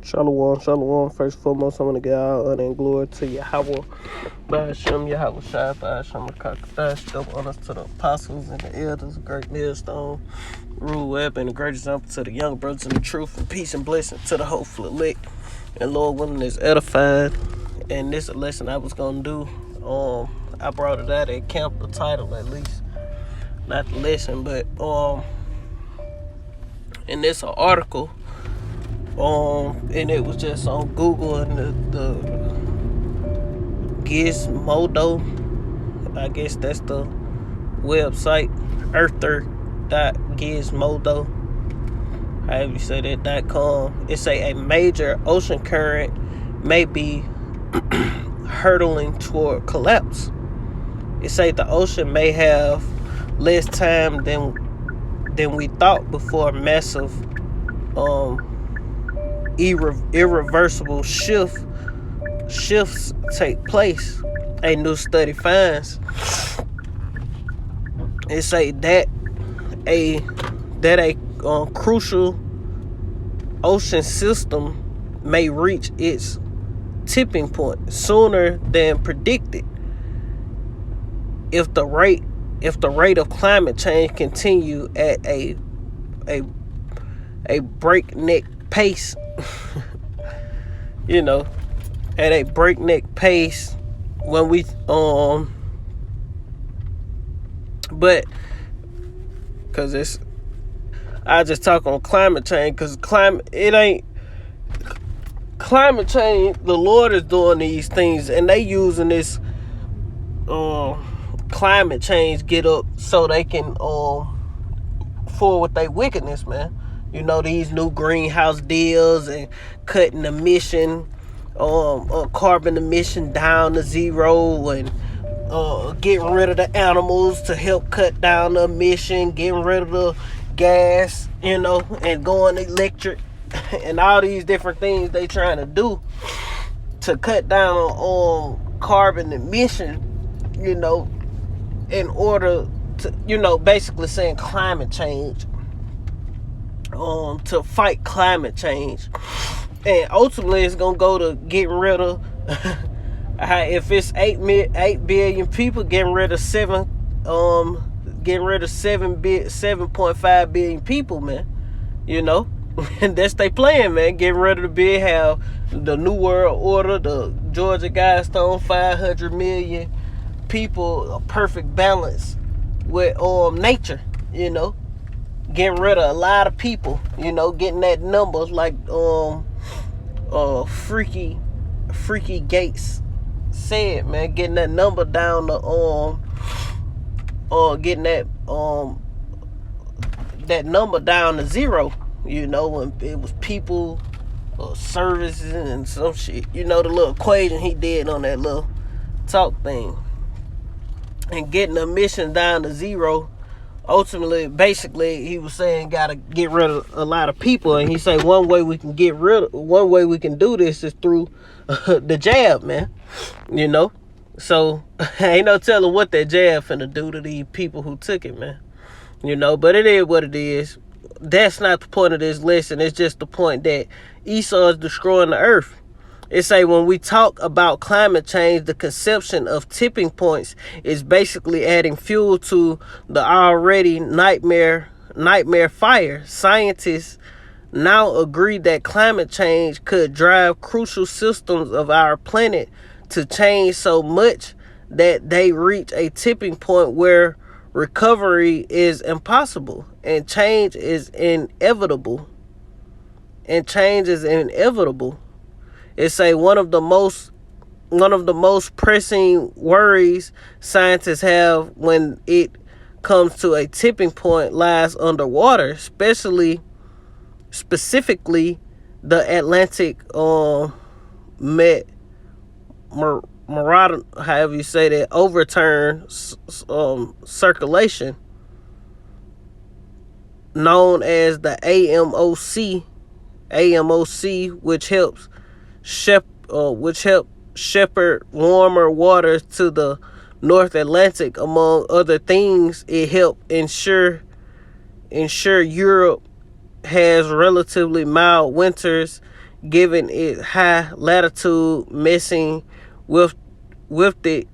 Shalom, shalom. First and foremost, I'm going to give all honor and glory to Yahweh, Ba'ashem, Yahweh Shai, Ba'ashem, Kakadash, double honors to the apostles and the elders, great millstone, rule web, and a great example to the young brothers in the truth, and peace and blessing to the hopeful elect, and Lord willing is edified. And this lesson I was going to do, I brought it out at camp, the title at least, not the lesson, but in this article, and it was just on Google, and the Gizmodo, I guess that's the website, earther.gizmodo, however you say that, .com. It say a major ocean current may be hurtling toward collapse. It say the ocean may have less time than we thought before massive irreversible shifts take place. A new study finds it say that a crucial ocean system may reach its tipping point sooner than predicted if the rate of climate change continue at a breakneck pace. At a breakneck pace when we but because I just talk on climate change, because climate change, the Lord is doing these things, and they using this climate change get up so they can forward their wickedness, man. These new greenhouse deals and cutting carbon emission down to zero, and getting rid of the animals to help cut down the emission, getting rid of the gas, and going electric, and all these different things they trying to do to cut down on carbon emission, in order to, basically saying climate change, to fight climate change. And ultimately it's gonna go to getting rid of if it's 8 billion people, getting rid of 7.5 billion people, man. And that's they plan, man. Getting rid of the big, have the New World Order, the Georgia Guidestone, 500 million people, a perfect balance with nature, getting rid of a lot of people, getting that number like Freaky Gates said, man, getting that number down to getting that number down to zero, when it was people, services, and some shit, the little equation he did on that little talk thing, and getting the emissions down to zero. Ultimately, basically, he was saying gotta get rid of a lot of people, and he said one way we can do this is through the jab, man. So ain't no telling what that jab finna do to these people who took it, man. But it is what it is. That's not the point of this lesson. It's just the point that Esau is destroying the earth. It say when we talk about climate change, the conception of tipping points is basically adding fuel to the already nightmare fire. Scientists now agree that climate change could drive crucial systems of our planet to change so much that they reach a tipping point where recovery is impossible, and change is inevitable. It say one of the most pressing worries scientists have when it comes to a tipping point lies underwater, specifically the Atlantic however you say that, overturn circulation, known as the AMOC, which helps shepherd warmer waters to the North Atlantic. Among other things, it helped ensure Europe has relatively mild winters given its high latitude. Messing with it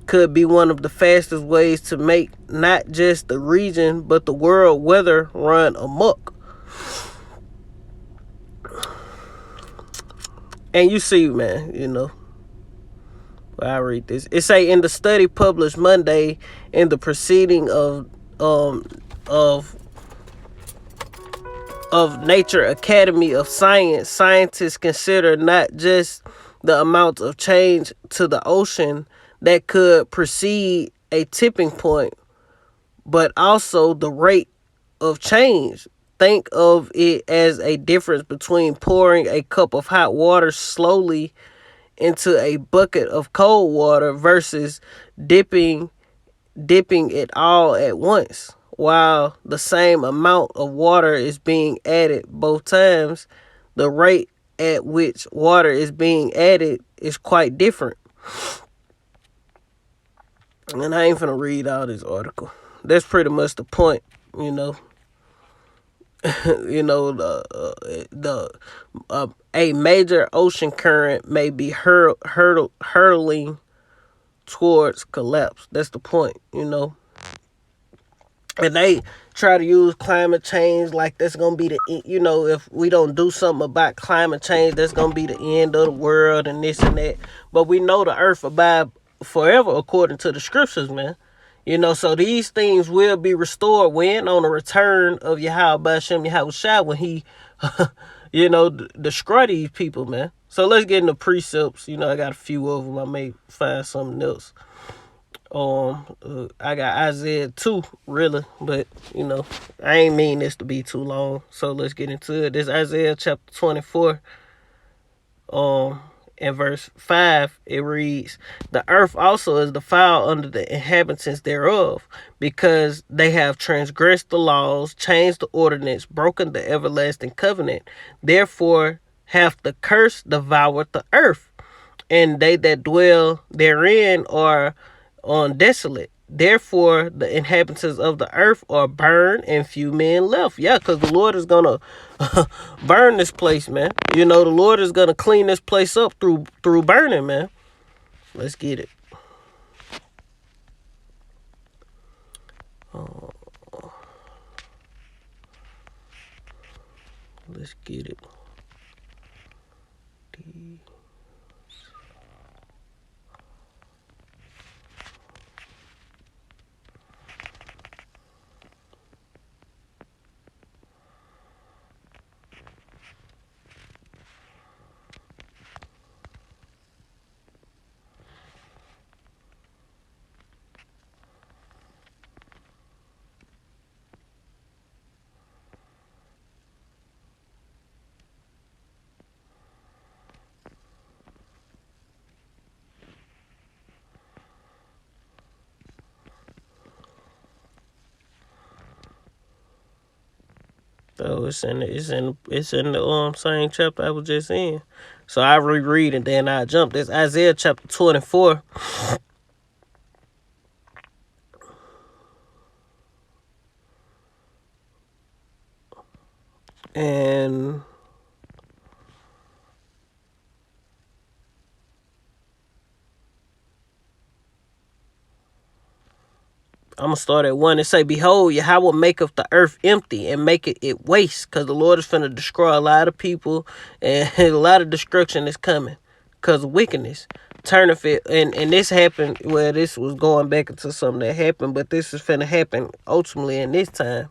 could be one of the fastest ways to make not just the region but the world weather run amok. And you see, man, I read this. It say in the study published Monday in the proceeding um of Nature Academy of Science, scientists consider not just the amount of change to the ocean that could precede a tipping point, but also the rate of change. Think of it as a difference between pouring a cup of hot water slowly into a bucket of cold water versus dipping it all at once. While the same amount of water is being added both times, the rate at which water is being added is quite different. And I ain't finna read all this article. That's pretty much the point, you know. A major ocean current may be hurtling towards collapse. That's the point, And they try to use climate change like that's gonna be if we don't do something about climate change, that's gonna be the end of the world and this and that. But we know the earth abide forever according to the scriptures, man. So these things will be restored when on the return of Yahweh Hashem Yahushua, when he destroy these people, man. So let's get into precepts. I got a few of them. I may find something else. I got Isaiah 2, really, but I ain't mean this to be too long. So let's get into it. This Isaiah chapter 24. In verse 5, it reads, "The earth also is defiled under the inhabitants thereof, because they have transgressed the laws, changed the ordinance, broken the everlasting covenant. Therefore hath the curse devoured the earth, and they that dwell therein are on desolate. Therefore the inhabitants of the earth are burned, and few men left." Yeah, because the Lord is gonna burn this place, man. The Lord is gonna clean this place up through burning, man. Let's get it. Let's get it. So it's in the same chapter I was just in. So I reread and then I jump. This Isaiah chapter 24. And I'm going to start at 1. It say, "Behold, Yahweh maketh the earth empty and maketh it waste." Because the Lord is finna destroy a lot of people, and a lot of destruction is coming because of wickedness. Turneth it, and this happened, well, this was going back into something that happened, but this is finna happen ultimately in this time.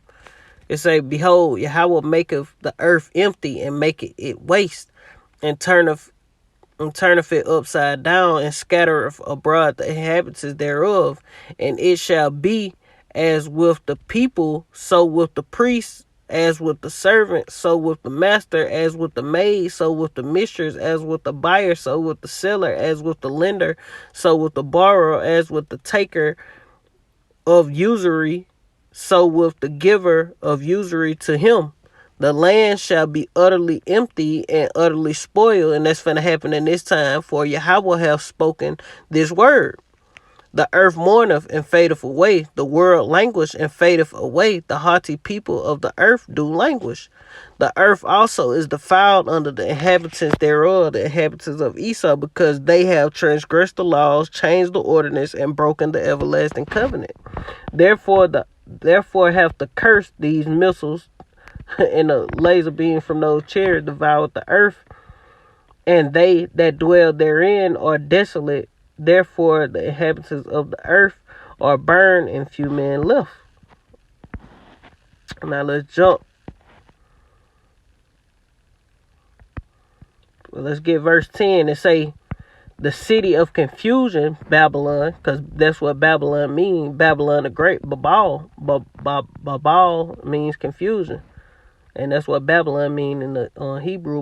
It say, "Behold, Yahweh maketh the earth empty and maketh it waste, and turneth it upside down, and scattereth abroad the inhabitants thereof. And it shall be as with the people, so with the priests, as with the servant, so with the master, as with the maid, so with the mistress, as with the buyer, so with the seller, as with the lender, so with the borrower, as with the taker of usury, so with the giver of usury to him. The land shall be utterly empty and utterly spoiled." And that's going to happen in this time, for Yahweh hath spoken this word. The earth mourneth and fadeth away. The world languish and fadeth away. The haughty people of the earth do languish. The earth also is defiled under the inhabitants thereof, the inhabitants of Esau, because they have transgressed the laws, changed the ordinance, and broken the everlasting covenant. Therefore hath the curse these missiles and the laser beam from those chariots devoured the earth, and they that dwell therein are desolate. Therefore the inhabitants of the earth are burned, and few men left. Now let's jump. Well, let's get verse 10. It say, the city of confusion, Babylon, because that's what Babylon means. Babylon the Great, Babal. Babal means confusion. And that's what Babylon means in the Hebrew,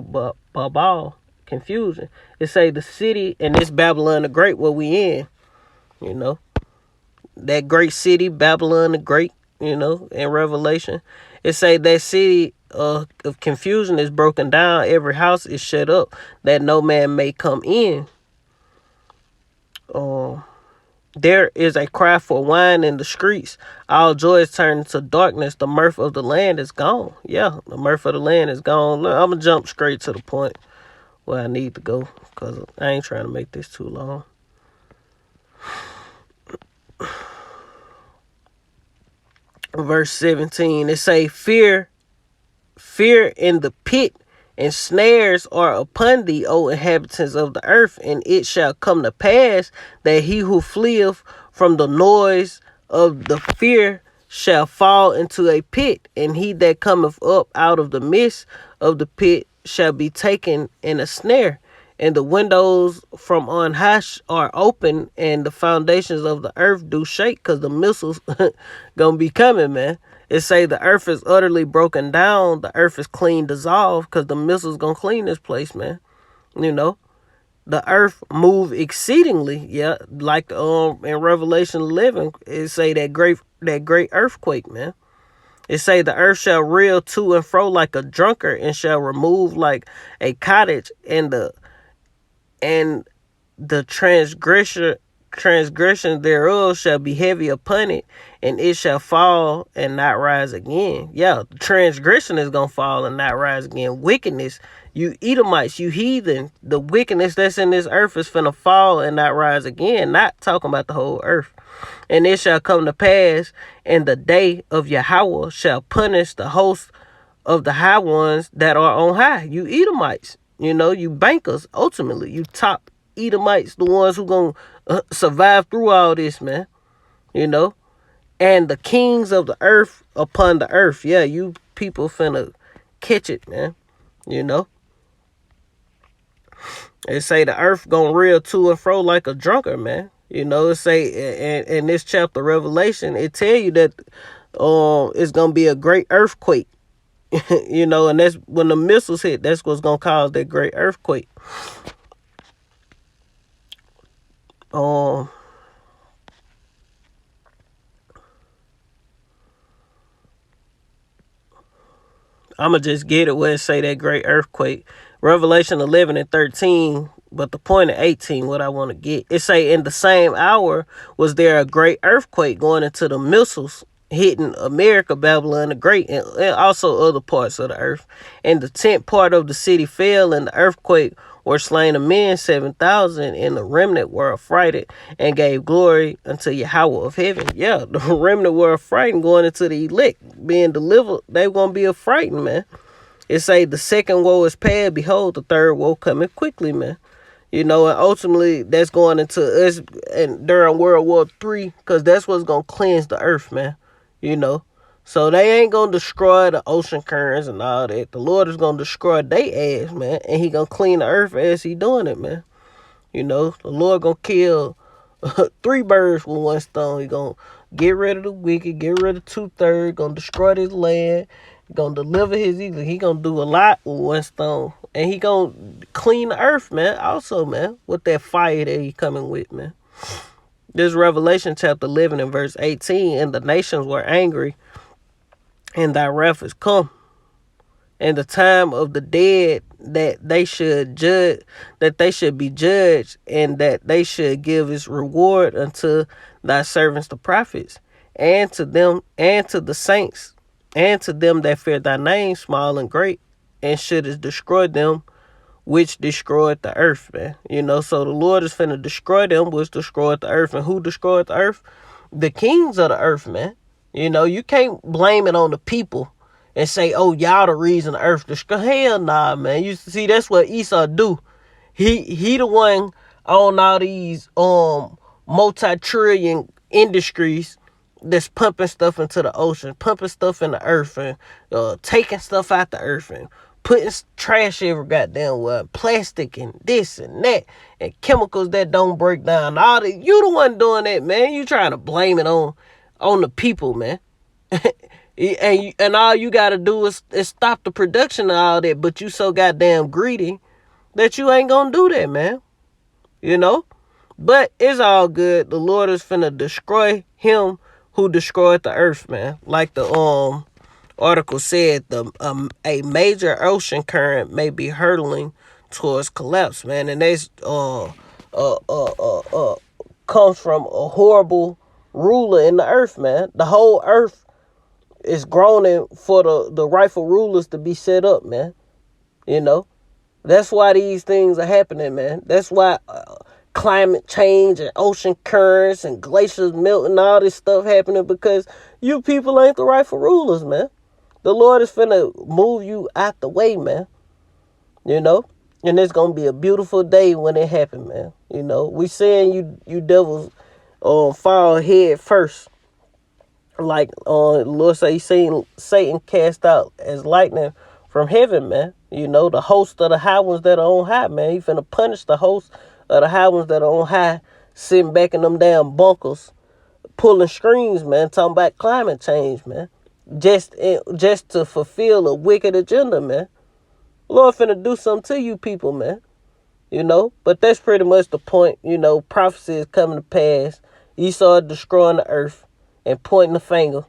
Babal, confusion. It say the city, and this Babylon the Great, what we in, you know. That great city, Babylon the Great, you know, in Revelation. It say that city of confusion is broken down. Every house is shut up, that no man may come in. There is a cry for wine in the streets. All joy is turned into darkness. The mirth of the land is gone. Yeah, the mirth of the land is gone. Look, I'm going to jump straight to the point where I need to go, because I ain't trying to make this too long. Verse 17, it say, fear in the pit, and snares are upon thee, O inhabitants of the earth. And it shall come to pass that he who fleeth from the noise of the fear shall fall into a pit, and he that cometh up out of the midst of the pit shall be taken in a snare. And the windows from on high are open, and the foundations of the earth do shake, because the missiles gonna be coming, man. It say the earth is utterly broken down. The earth is clean dissolved, because the missiles gonna clean this place, man. You know, the earth move exceedingly. Yeah, like in Revelation 11, it say that great earthquake, man. It say the earth shall reel to and fro like a drunkard, and shall remove like a cottage, and the transgression thereof shall be heavy upon it, and it shall fall and not rise again. Yeah, transgression is gonna fall and not rise again. Wickedness, you Edomites, you heathen, the wickedness that's in this earth is finna fall and not rise again. Not talking about the whole earth. And it shall come to pass in the day of Yahweh shall punish the host of the high ones that are on high. You Edomites, you know, you bankers, ultimately, you top Edomites, the ones who gonna survive through all this, man. You know, and the kings of the earth upon the earth. Yeah, you people finna catch it, man. You know, it say the earth gonna reel to and fro like a drunkard, man. You know, it say in this chapter Revelation, it tell you that it's gonna be a great earthquake. You know, and that's when the missiles hit. That's what's gonna cause that great earthquake. I'ma just get it where it say that great earthquake. Revelation 11 and 13, but the point of 18, what I want to get. It say, in the same hour was there a great earthquake going into the missiles, hitting America, Babylon the Great, and also other parts of the earth. And the 10th part of the city fell, and the earthquake were slain of men 7,000, and the remnant were affrighted and gave glory unto Yahweh of heaven. Yeah, the remnant were affrighted going into the elect, being delivered. They gonna be affrighted, man. It say the second woe is past, behold, the third woe coming quickly, man. You know, and ultimately that's going into us and during World War III, because that's what's gonna cleanse the earth, man. You know, so they ain't gonna destroy the ocean currents and all that. The Lord is gonna destroy their ass, man, and he gonna clean the earth as he doing it, man. You know, the Lord gonna kill 3 birds with one stone. He gonna get rid of the wicked, get rid of 2/3, gonna destroy this land, gonna deliver his evil. He gonna do a lot with one stone, and he gonna clean the earth, man. Also, man, with that fire that he coming with, man. This Revelation chapter 11 and verse 18, and the nations were angry, and thy wrath is come, and the time of the dead that they should judge, that they should be judged, and that they should give its reward unto thy servants the prophets, and to them, and to the saints, and to them that fear thy name, small and great, and shouldest destroy them which destroyed the earth, man. So the Lord is finna destroy them which destroyed the earth. And who destroyed the earth? The kings of the earth, man. You can't blame it on the people and say, oh, y'all the reason the earth destroyed. Hell nah, man. You see, that's what Esau do. He the one on all these multi-trillion industries that's pumping stuff into the ocean, pumping stuff in the earth, and taking stuff out the earth, and putting trash every goddamn well, plastic and this and that, and chemicals that don't break down. All the you the one doing that, man. You trying to blame it on the people, man. and all you gotta do is stop the production of all that, but you so goddamn greedy that you ain't gonna do that, man. But it's all good. The Lord is finna destroy him who destroyed the earth, man. Like the article said, a major ocean current may be hurtling towards collapse, man, and that's comes from a horrible ruler in the earth, man. The whole earth is groaning for the rightful rulers to be set up, man. That's why these things are happening, man. That's why climate change and ocean currents and glaciers melting, all this stuff happening, because you people ain't the rightful rulers, man. The Lord is finna move you out the way, man. And it's gonna be a beautiful day when it happen, man. We saying you devils fall head first. Like the Lord say, he's seen Satan cast out as lightning from heaven, man. The host of the high ones that are on high, man. He finna punish the host of the high ones that are on high, sitting back in them damn bunkers, pulling strings, man, talking about climate change, man. Just to fulfill a wicked agenda, man. Lord finna do something to you people, man. But that's pretty much the point. Prophecy is coming to pass. Esau destroying the earth and pointing the finger,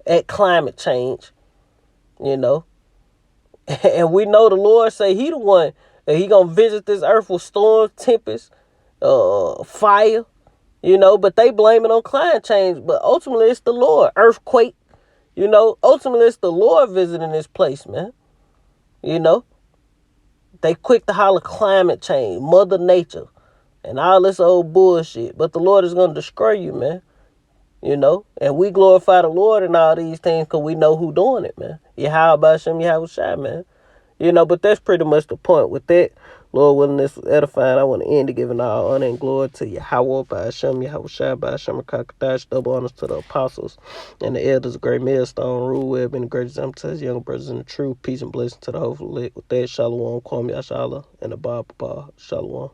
at climate change, And we know the Lord say he the one that he gonna visit this earth with storms, tempests, fire, but they blame it on climate change. But ultimately it's the Lord. Earthquake, ultimately it's the Lord visiting this place, man. They quick to holler climate change, Mother Nature, and all this old bullshit. But the Lord is gonna destroy you, man. And we glorify the Lord in all these things because we know who doing it, man. Yahweh Hashem, Yahweh Shai, man. But that's pretty much the point with that. Lord willing, this was edifying. I want to end it giving all honor and glory to Yahweh by Hashem, Yahweh Shai by Hashem, Rakakadash, double honors to the apostles and the elders of Great Millstone, Rule Web, and the great example to his younger brothers in the truth. Peace and blessing to the whole elect. With that, Shalom, Kwam Yashala, and the Ba. Shalom.